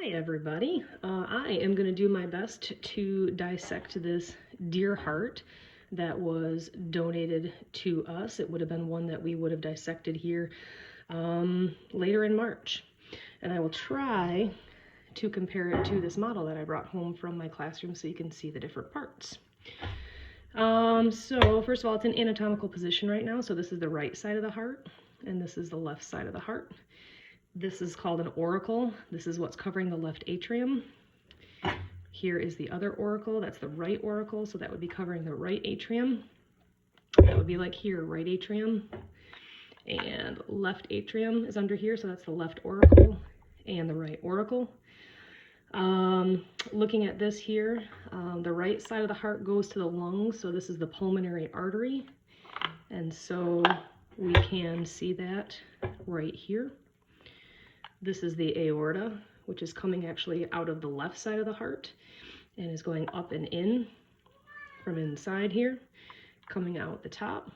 Hi everybody. I am going to do my best to dissect this deer heart that was donated to us. It would have been one that we would have dissected here later in March. And I will try to compare it to this model that I brought home from my classroom so you can see the different parts. So first of all, it's in anatomical position right now. So this is the right side of the heart and this is the left side of the heart. This is called an auricle. This is what's covering the left atrium. Here is the other auricle. That's the right auricle, so that would be covering the right atrium. That would be like here, right atrium. And left atrium is under here, so that's the left auricle and the right auricle. Looking at this here, the right side of the heart goes to the lungs, so this is the pulmonary artery. And so we can see that right here. This is the aorta, which is coming actually out of the left side of the heart and is going up and in from inside here, coming out the top.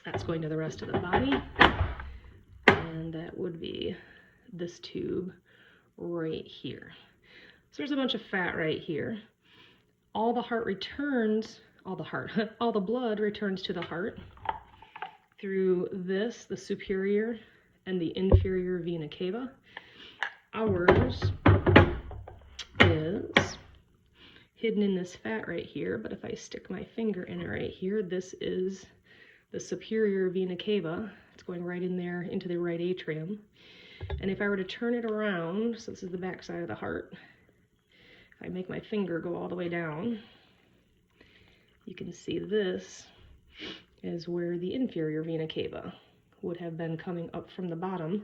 That's going to the rest of the body. And that would be this tube right here. So there's a bunch of fat right here. All the heart returns, all the blood returns to the heart through this, the superior and the inferior vena cava. Ours is hidden in this fat right here, but if I stick my finger in it right here, this is the superior vena cava. It's going right in there into the right atrium. And if I were to turn it around, so this is the back side of the heart, if I make my finger go all the way down, you can see this is where the inferior vena cava would have been coming up from the bottom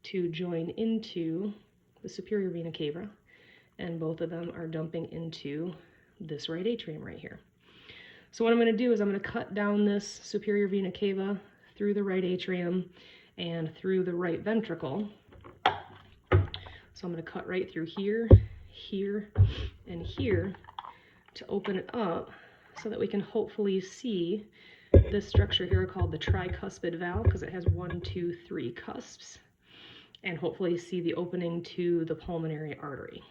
to join into the superior vena cava, and both of them are dumping into this right atrium right here. So what I'm going to do is I'm going to cut down this superior vena cava through the right atrium and through the right ventricle. So I'm going to cut right through here, here, and here to open it up so that we can hopefully see this structure here called the tricuspid valve, because it has 1, 2, 3 cusps, and hopefully see the opening to the pulmonary artery.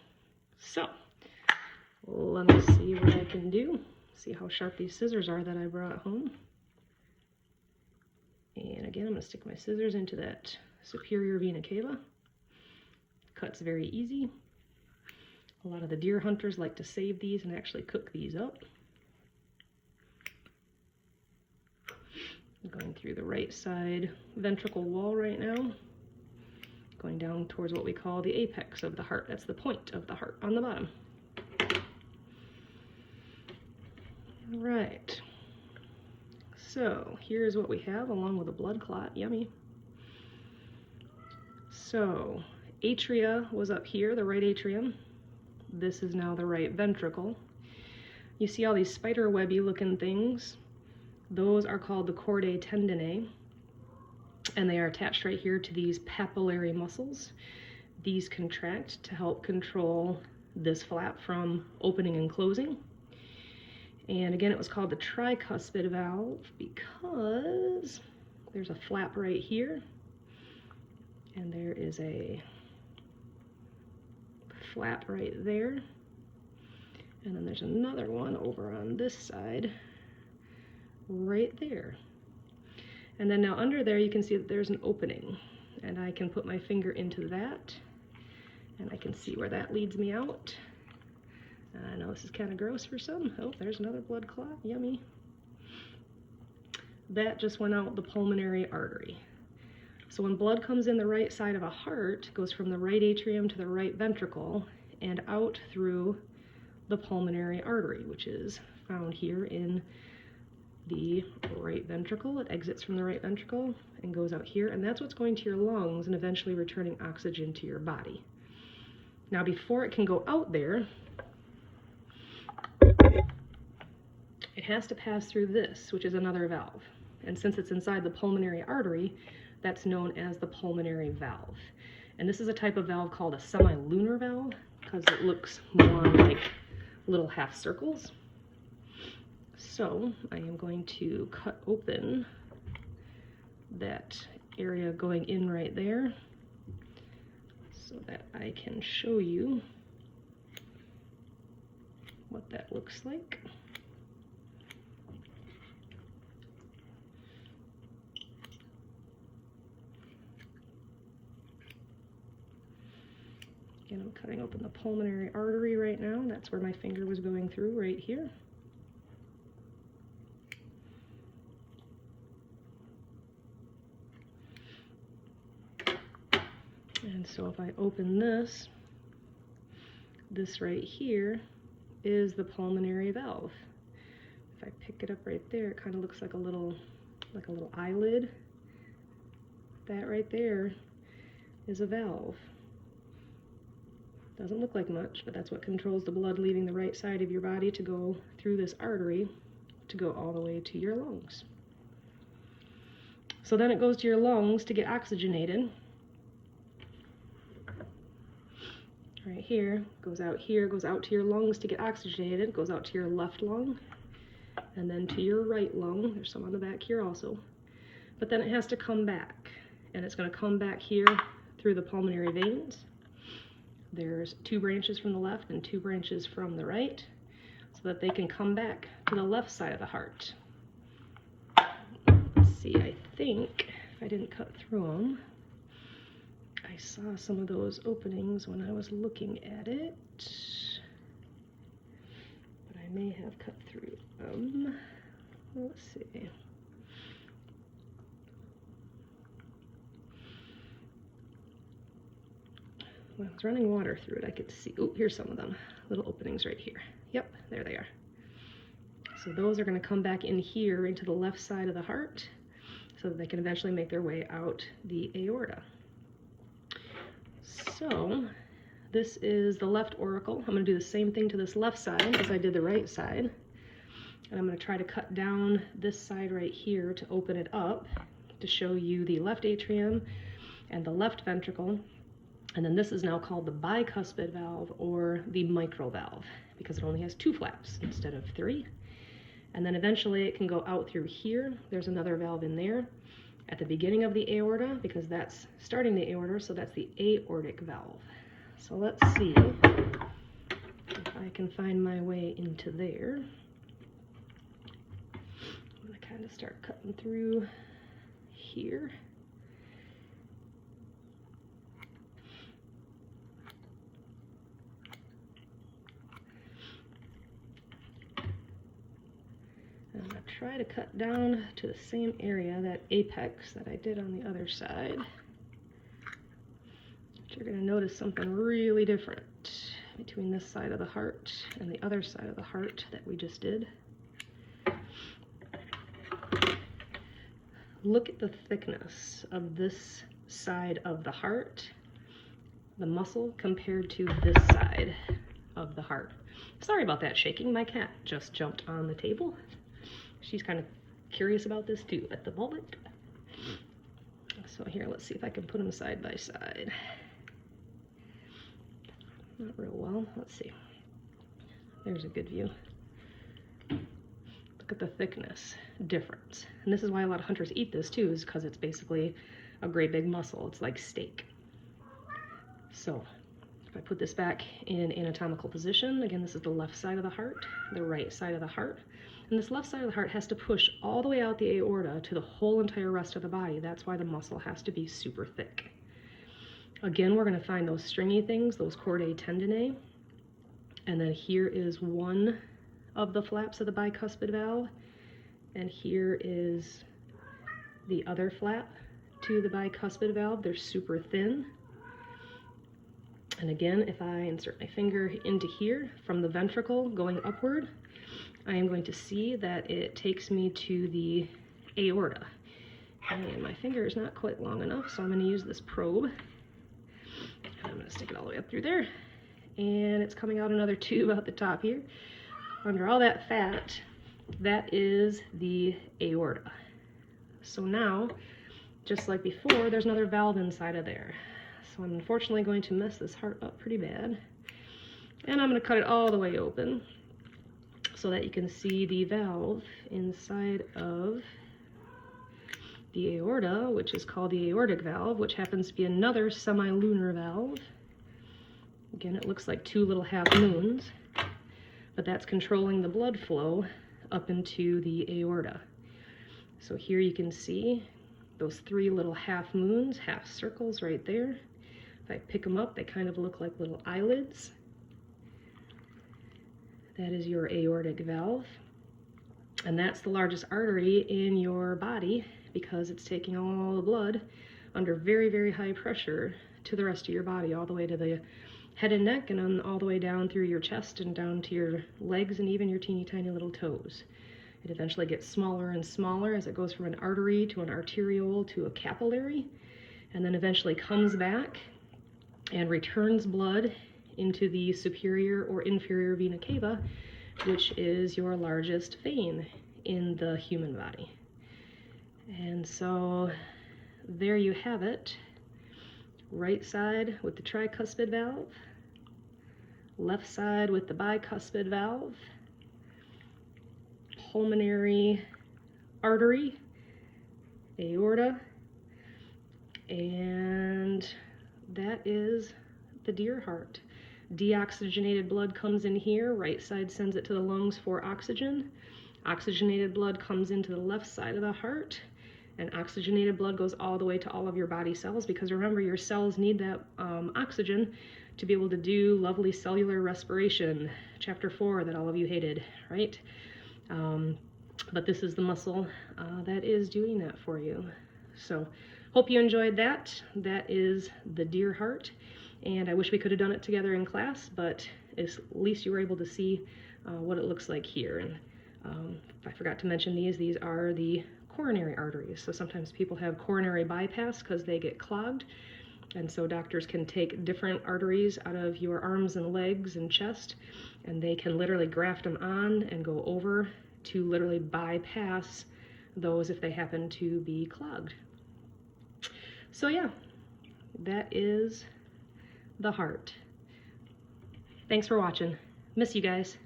So let me see what I can do. See how sharp these scissors are that I brought home. And again, I'm going to stick my scissors into that superior vena cava. Cut's very easy. A lot of the deer hunters like to save these and actually cook these up. Going through the right side ventricle wall right now, going down towards what we call the apex of the heart. That's the point of the heart on the bottom. All right, so here's what we have along with a blood clot. Yummy. So atria was up here, the right atrium. This is now the right ventricle. You see all these spider webby looking things? Those are called the chordae tendineae, and they are attached right here to these papillary muscles. These contract to help control this flap from opening and closing. And again, it was called the tricuspid valve because there's a flap right here, and there is a flap right there, and then there's another one over on this side right there. And then now under there you can see that there's an opening, and I can put my finger into that and I can see where that leads me out. I know this is kind of gross for some. Oh, there's another blood clot. Yummy. That just went out the pulmonary artery. So when blood comes in the right side of a heart, it goes from the right atrium to the right ventricle and out through the pulmonary artery, which is found here in the right ventricle. It exits from the right ventricle and goes out here, and that's what's going to your lungs and eventually returning oxygen to your body. Now before it can go out there, it has to pass through this, which is another valve. And since it's inside the pulmonary artery, that's known as the pulmonary valve. And this is a type of valve called a semilunar valve because it looks more like little half circles. So I am going to cut open that area going in right there so that I can show you what that looks like. Again, I'm cutting open the pulmonary artery right now. That's where my finger was going through, right here. And so if I open this, this right here is the pulmonary valve. If I pick it up right there, it kind of looks like a little eyelid. That right there is a valve. Doesn't look like much, but that's what controls the blood leaving the right side of your body to go through this artery to go all the way to your lungs. So then it goes to your lungs to get oxygenated. Right here, goes out to your lungs to get oxygenated, goes out to your left lung, and then to your right lung. There's some on the back here also. But then it has to come back, and it's going to come back here through the pulmonary veins. There's 2 branches from the left and 2 branches from the right, so that they can come back to the left side of the heart. Let's see, I think, if I didn't cut through them, I saw some of those openings when I was looking at it, but I may have cut through them. Let's see. When I was running water through it, I could see, oh, here's some of them, little openings right here. Yep, there they are. So those are going to come back in here into the left side of the heart so that they can eventually make their way out the aorta. So this is the left auricle. I'm going to do the same thing to this left side as I did the right side. And I'm going to try to cut down this side right here to open it up to show you the left atrium and the left ventricle. And then this is now called the bicuspid valve or the mitral valve because it only has 2 flaps instead of 3. And then eventually it can go out through here. There's another valve in there at the beginning of the aorta because that's starting the aorta, so that's the aortic valve. So let's see if I can find my way into there. I'm going to kind of start cutting through here. I'm going to try to cut down to the same area, that apex that I did on the other side. But you're going to notice something really different between this side of the heart and the other side of the heart that we just did. Look at the thickness of this side of the heart, the muscle, compared to this side of the heart. Sorry about that shaking. My cat just jumped on the table. She's kind of curious about this too at the moment. So here, let's see if I can put them side by side. Not real well. Let's see. There's a good view. Look at the thickness difference. And this is why a lot of hunters eat this too, is because it's basically a great big muscle. It's like steak. So if I put this back in anatomical position, again, this is the left side of the heart, the right side of the heart. And this left side of the heart has to push all the way out the aorta to the whole entire rest of the body. That's why the muscle has to be super thick. Again, we're going to find those stringy things, those chordae tendineae. And then here is one of the flaps of the bicuspid valve. And here is the other flap to the bicuspid valve. They're super thin. And again, if I insert my finger into here from the ventricle going upward, I am going to see that it takes me to the aorta. And my finger is not quite long enough, so I'm going to use this probe. And I'm going to stick it all the way up through there. And it's coming out another tube out the top here. Under all that fat, that is the aorta. So now, just like before, there's another valve inside of there. So I'm unfortunately going to mess this heart up pretty bad. And I'm going to cut it all the way open so that you can see the valve inside of the aorta, which is called the aortic valve, which happens to be another semilunar valve. Again, it looks like two little half moons, but that's controlling the blood flow up into the aorta. So here you can see those three little half moons, half circles right there. If I pick them up, they kind of look like little eyelids. That is your aortic valve. And that's the largest artery in your body because it's taking all the blood under very, very high pressure to the rest of your body, all the way to the head and neck, and then all the way down through your chest and down to your legs and even your teeny tiny little toes. It eventually gets smaller and smaller as it goes from an artery to an arteriole to a capillary, and then eventually comes back and returns blood into the superior or inferior vena cava, which is your largest vein in the human body. And so there you have it. Right side with the tricuspid valve, left side with the bicuspid valve, pulmonary artery, aorta, and that is the deer heart. Deoxygenated blood comes in here, right side sends it to the lungs for oxygen. Oxygenated blood comes into the left side of the heart, and oxygenated blood goes all the way to all of your body cells, because remember, your cells need that oxygen to be able to do lovely cellular respiration, chapter 4 that all of you hated, right? But this is the muscle that is doing that for you. So hope you enjoyed that. That is the deer heart, and I wish we could have done it together in class, but at least you were able to see what it looks like here. And I forgot to mention these are the coronary arteries. So sometimes people have coronary bypass because they get clogged, and so doctors can take different arteries out of your arms and legs and chest, and they can literally graft them on and go over to literally bypass those if they happen to be clogged. So yeah, that is the heart. Thanks for watching. Miss you guys.